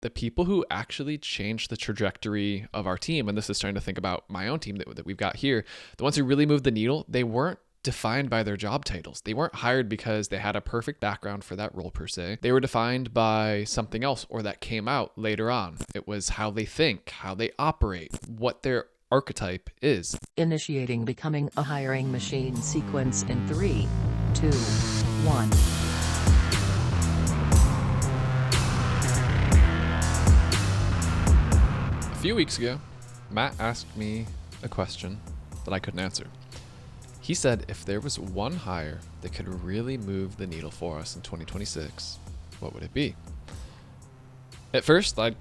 the people who actually changed the trajectory of our team, and this is trying to think about my own team that we've got here, the ones who really moved the needle, they weren't defined by their job titles. They weren't hired because they had a perfect background for that role per se. They were defined by something else or that came out later on. It was how they think, how they operate, what their archetype is. Initiating becoming a hiring machine sequence in 3, 2, 1. A few weeks ago, Matt asked me a question that I couldn't answer. He said if there was one hire that could really move the needle for us in 2026, what would it be? At first, I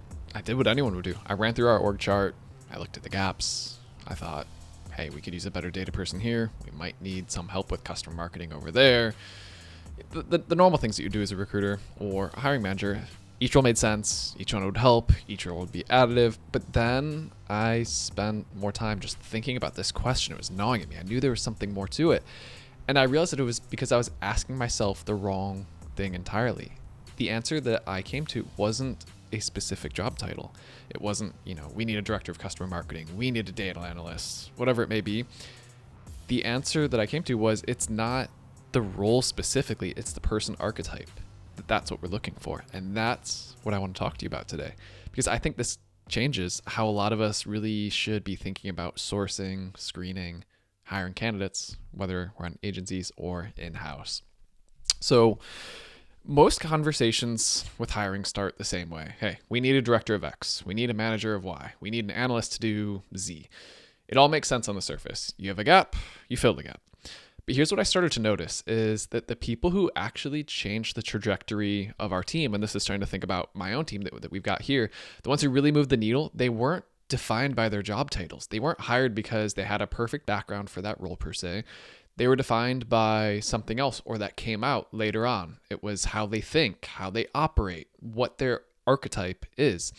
did what anyone would do. I ran through our org chart. I looked at the gaps. I thought, hey, we could use a better data person here. We might need some help with customer marketing over there. The normal things that you do as a recruiter or a hiring manager. Each role made sense. Each one would help. Each role would be additive. But then I spent more time just thinking about this question. It was gnawing at me. I knew there was something more to it. And I realized that it was because I was asking myself the wrong thing entirely. The answer that I came to wasn't a specific job title. It wasn't, we need a director of customer marketing. We need a data analyst, whatever it may be. The answer that I came to was it's not the role specifically. It's the person archetype. That's what we're looking for. And that's what I want to talk to you about today, because I think this changes how a lot of us really should be thinking about sourcing, screening, hiring candidates, whether we're on agencies or in-house. So most conversations with hiring start the same way. Hey, we need a director of X. We need a manager of Y. We need an analyst to do Z. It all makes sense on the surface. You have a gap, you fill the gap. But here's what I started to notice is that the people who actually changed the trajectory of our team, and this is trying to think about my own team that we've got here, the ones who really moved the needle, they weren't defined by their job titles. They weren't hired because they had a perfect background for that role per se. They were defined by something else or that came out later on. It was how they think, how they operate, what their archetype is.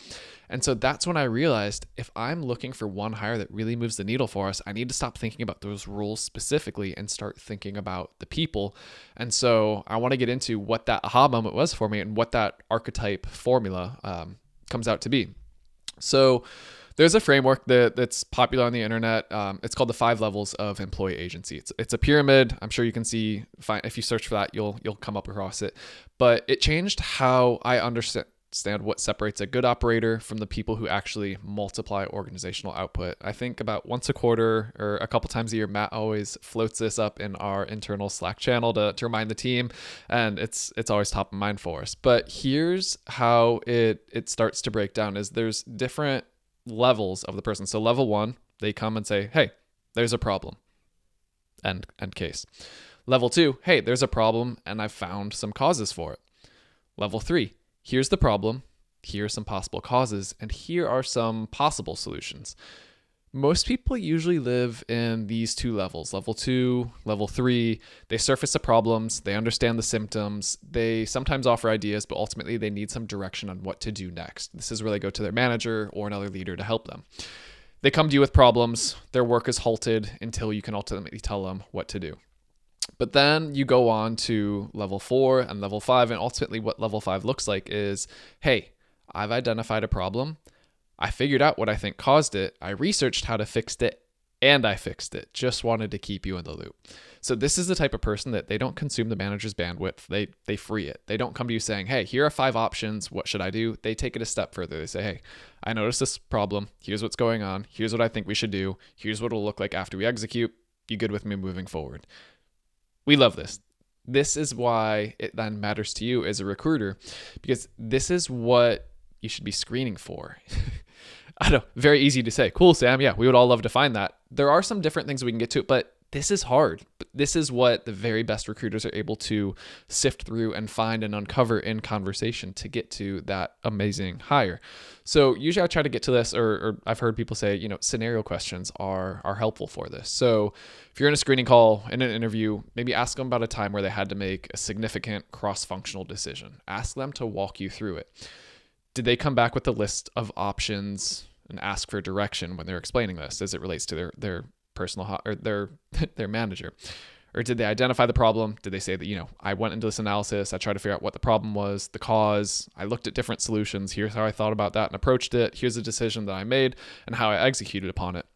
And so that's when I realized if I'm looking for one hire that really moves the needle for us, I need to stop thinking about those roles specifically and start thinking about the people. And so I want to get into what that aha moment was for me and what that archetype formula comes out to be. So there's a framework that's popular on the internet. It's called the 5 levels of employee agency. It's a pyramid. I'm sure you can see, if you search for that, you'll come up across it. But it changed how I understand what separates a good operator from the people who actually multiply organizational output. I think about once a quarter or a couple times a year, Matt always floats this up in our internal Slack channel to remind the team, and it's always top of mind for us. But here's how it starts to break down is there's different levels of the person. So level 1, they come and say, hey, there's a problem. End case. Level 2, hey, there's a problem and I've found some causes for it. Level 3, here's the problem, here are some possible causes, and here are some possible solutions. Most people usually live in these 2 levels, level 2, level 3. They surface the problems, they understand the symptoms, they sometimes offer ideas, but ultimately they need some direction on what to do next. This is where they go to their manager or another leader to help them. They come to you with problems, their work is halted until you can ultimately tell them what to do. But then you go on to level 4 and level 5, and ultimately what level 5 looks like is, hey, I've identified a problem. I figured out what I think caused it. I researched how to fix it, and I fixed it. Just wanted to keep you in the loop. So this is the type of person that they don't consume the manager's bandwidth. They free it. They don't come to you saying, hey, here are 5 options. What should I do? They take it a step further. They say, hey, I noticed this problem. Here's what's going on. Here's what I think we should do. Here's what it'll look like after we execute. You good with me moving forward? We love this. This is why it then matters to you as a recruiter, because this is what you should be screening for. I know, very easy to say. Cool, Sam. Yeah, we would all love to find that. There are some different things we can get to, but this is hard. But this is what the very best recruiters are able to sift through and find and uncover in conversation to get to that amazing hire. So usually I try to get to this, or I've heard people say, scenario questions are helpful for this. So if you're in a screening call, in an interview, maybe ask them about a time where they had to make a significant cross-functional decision. Ask them to walk you through it. Did they come back with a list of options and ask for direction when they're explaining this as it relates to their personal or their manager? Or did they identify the problem? Did they say that, I went into this analysis, I tried to figure out what the problem was, the cause, I looked at different solutions, here's how I thought about that and approached it, here's a decision that I made and how I executed upon it.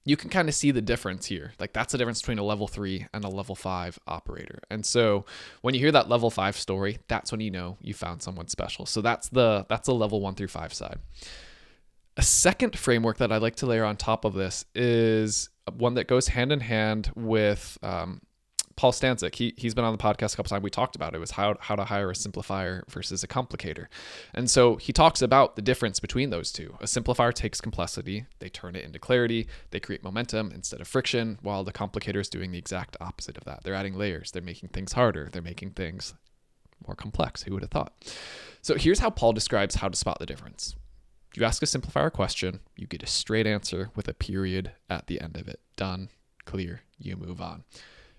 You can kind of see the difference here. Like that's the difference between a level 3 and a level 5 operator. And so when you hear that level 5 story, that's when you know you found someone special. So that's the level 1 through 5 side. A second framework that I like to layer on top of this is one that goes hand in hand with Paul Stanczyk. He's been on the podcast a couple times. We talked about it. It was how to hire a simplifier versus a complicator. And so he talks about the difference between those two. A simplifier takes complexity, they turn it into clarity, they create momentum instead of friction, while the complicator is doing the exact opposite of that. They're adding layers, they're making things harder, they're making things more complex. Who would have thought? So here's how Paul describes how to spot the difference. You ask a simplifier a question, you get a straight answer with a period at the end of it. Done, clear, you move on.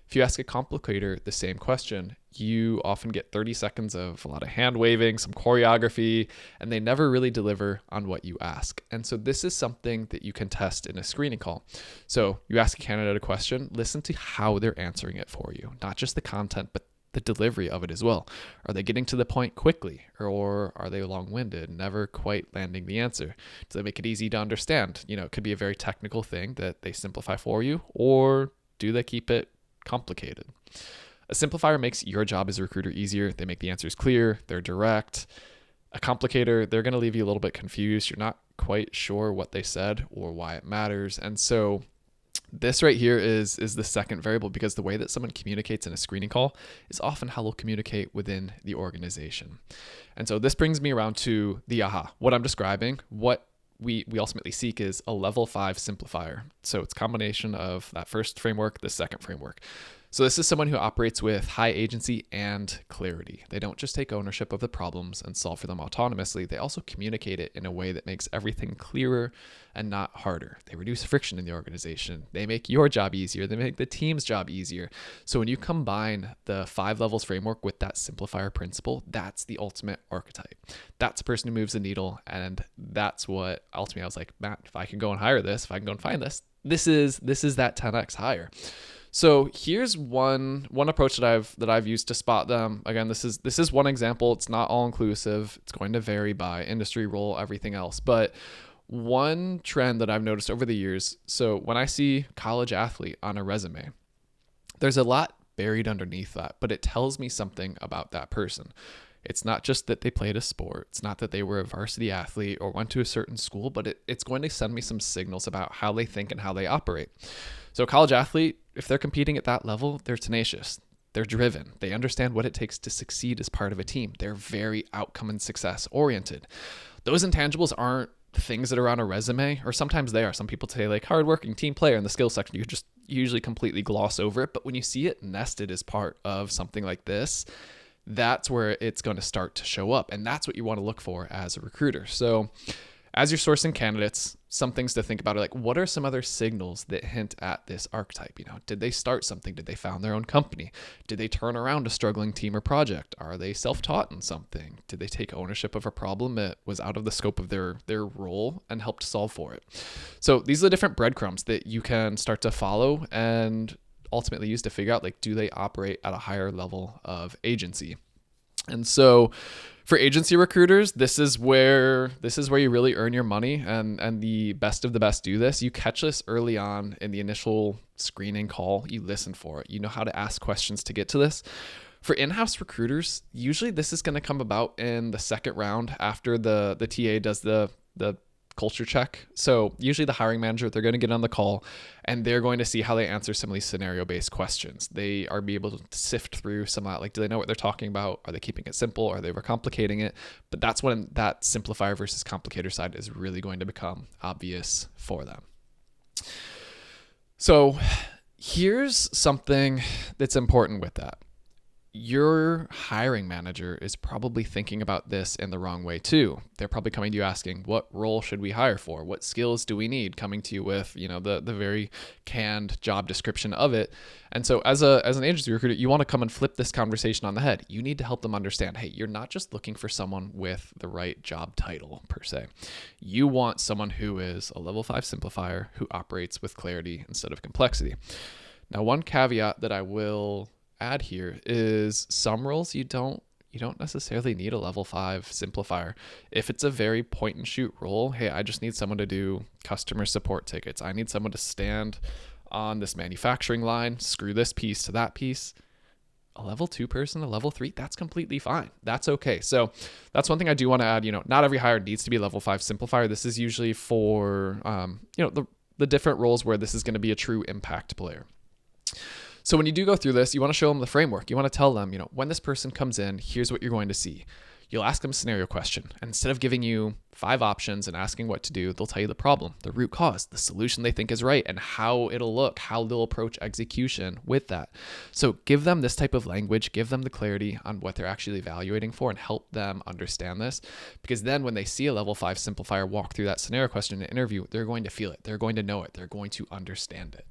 If you ask a complicator the same question, you often get 30 seconds of a lot of hand waving, some choreography, and they never really deliver on what you ask. And so this is something that you can test in a screening call. So you ask a candidate a question, listen to how they're answering it for you, not just the content, but the delivery of it as well. Are they getting to the point quickly, or are they long-winded, never quite landing the answer? Do they make it easy to understand? It could be a very technical thing that they simplify for you, or do they keep it complicated? A simplifier makes your job as a recruiter easier. They make the answers clear, they're direct. A complicator, they're going to leave you a little bit confused. You're not quite sure what they said or why it matters. And so this right here is the second variable, because the way that someone communicates in a screening call is often how they'll communicate within the organization. And so this brings me around to the aha. What I'm describing, what we ultimately seek is a level 5 simplifier. So it's a combination of that first framework, the second framework. So this is someone who operates with high agency and clarity. They don't just take ownership of the problems and solve for them autonomously. They also communicate it in a way that makes everything clearer and not harder. They reduce friction in the organization. They make your job easier. They make the team's job easier. So when you combine the 5 levels framework with that simplifier principle, that's the ultimate archetype. That's the person who moves the needle. And that's what ultimately I was like, Matt, if I can go and hire this, if I can go and find this, this is that 10x hire. So here's one approach that I've used to spot them. Again, this is one example. It's not all inclusive. It's going to vary by industry, role, everything else. But one trend that I've noticed over the years, so when I see college athlete on a resume, there's a lot buried underneath that, but it tells me something about that person. It's not just that they played a sport. It's not that they were a varsity athlete or went to a certain school, but it's going to send me some signals about how they think and how they operate. So a college athlete, if they're competing at that level, they're tenacious. They're driven. They understand what it takes to succeed as part of a team. They're very outcome and success oriented. Those intangibles aren't things that are on a resume, or sometimes they are. Some people say like hardworking team player in the skills section. You just usually completely gloss over it. But when you see it nested as part of something like this, that's where it's going to start to show up. And that's what you want to look for as a recruiter. So as you're sourcing candidates, some things to think about are like, what are some other signals that hint at this archetype? Did they start something? Did they found their own company? Did they turn around a struggling team or project? Are they self-taught in something? Did they take ownership of a problem that was out of the scope of their role and helped solve for it? So these are the different breadcrumbs that you can start to follow and ultimately use to figure out, like, do they operate at a higher level of agency? And so for agency recruiters, this is where you really earn your money, and the best of the best do this. You catch this early on in the initial screening call. You listen for it. You know how to ask questions to get to this. For in-house recruiters, usually this is going to come about in the second round after the TA does the culture check. So usually the hiring manager, they're going to get on the call and they're going to see how they answer some of these scenario-based questions. They are be able to sift through some of that. Like, do they know what they're talking about? Are they keeping it simple? Are they overcomplicating it? But that's when that simplifier versus complicator side is really going to become obvious for them. So here's something that's important with that. Your hiring manager is probably thinking about this in the wrong way too. They're probably coming to you asking, what role should we hire for? What skills do we need? Coming to you with, the very canned job description of it. And so as an agency recruiter, you want to come and flip this conversation on the head. You need to help them understand, hey, you're not just looking for someone with the right job title per se. You want someone who is a level 5 simplifier who operates with clarity instead of complexity. Now, one caveat that I will add here is some roles you don't necessarily need a level 5 simplifier. If it's a very point and shoot role, hey, I just need someone to do customer support tickets. I need someone to stand on this manufacturing line, screw this piece to that piece. A level 2 person, a level 3, that's completely fine. That's okay. So that's one thing I do want to add. Not every hire needs to be a level 5 simplifier. This is usually for, the different roles where this is going to be a true impact player. So when you do go through this, you want to show them the framework. You want to tell them, when this person comes in, here's what you're going to see. You'll ask them a scenario question. And instead of giving you 5 options and asking what to do, they'll tell you the problem, the root cause, the solution they think is right, and how it'll look, how they'll approach execution with that. So give them this type of language, give them the clarity on what they're actually evaluating for, and help them understand this. Because then when they see a level 5 simplifier walk through that scenario question in an interview, they're going to feel it. They're going to know it. They're going to understand it.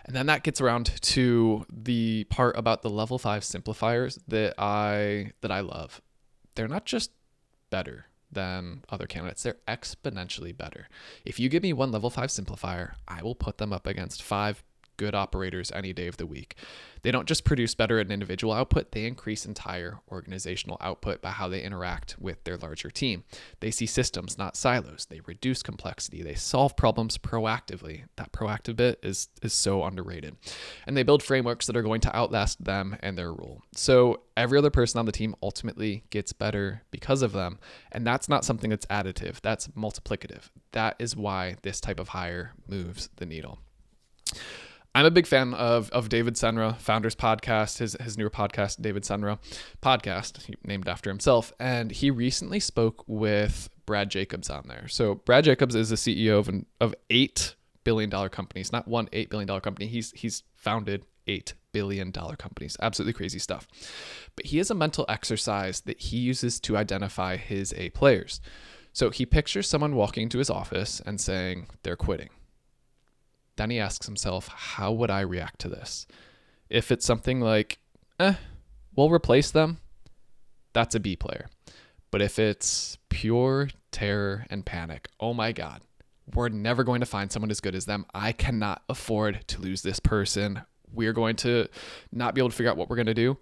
And then that gets around to the part about the level 5 simplifiers that I love. They're not just better than other candidates, they're exponentially better. If you give me one level 5 simplifier, I will put them up against 5 good operators any day of the week. They don't just produce better at an individual output, they increase entire organizational output by how they interact with their larger team. They see systems, not silos. They reduce complexity. They solve problems proactively. That proactive bit is so underrated. And they build frameworks that are going to outlast them and their role. So every other person on the team ultimately gets better because of them. And that's not something that's additive. That's multiplicative. That is why this type of hire moves the needle. I'm a big fan of David Senra, Founders Podcast, his newer podcast, David Senra Podcast, named after himself. And he recently spoke with Brad Jacobs on there. So Brad Jacobs is the CEO of $8 billion companies, not one $8 billion company. He's founded $8 billion companies. Absolutely crazy stuff. But he has a mental exercise that he uses to identify his A players. So he pictures someone walking into his office and saying they're quitting. Then he asks himself, how would I react to this? If it's something like, we'll replace them, that's a B player. But if it's pure terror and panic, oh my God, we're never going to find someone as good as them. I cannot afford to lose this person. We're going to not be able to figure out what we're going to do.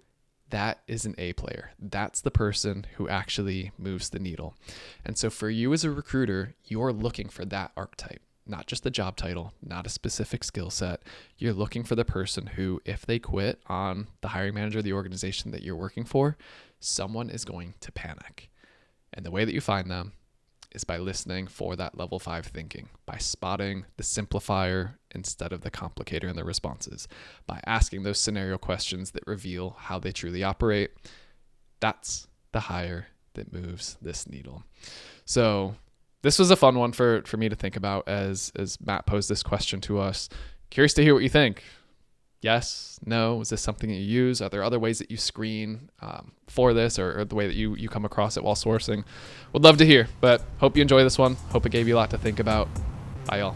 That is an A player. That's the person who actually moves the needle. And so for you as a recruiter, you're looking for that archetype. Not just the job title, not a specific skill set. You're looking for the person who, if they quit on the hiring manager of the organization that you're working for, someone is going to panic. And the way that you find them is by listening for that level 5 thinking, by spotting the simplifier instead of the complicator in their responses, by asking those scenario questions that reveal how they truly operate. That's the hire that moves this needle. So this was a fun one for me to think about as Matt posed this question to us. Curious to hear what you think. Yes, no, is this something that you use? Are there other ways that you screen for this or the way that you come across it while sourcing? Would love to hear, but hope you enjoy this one. Hope it gave you a lot to think about. Bye, y'all.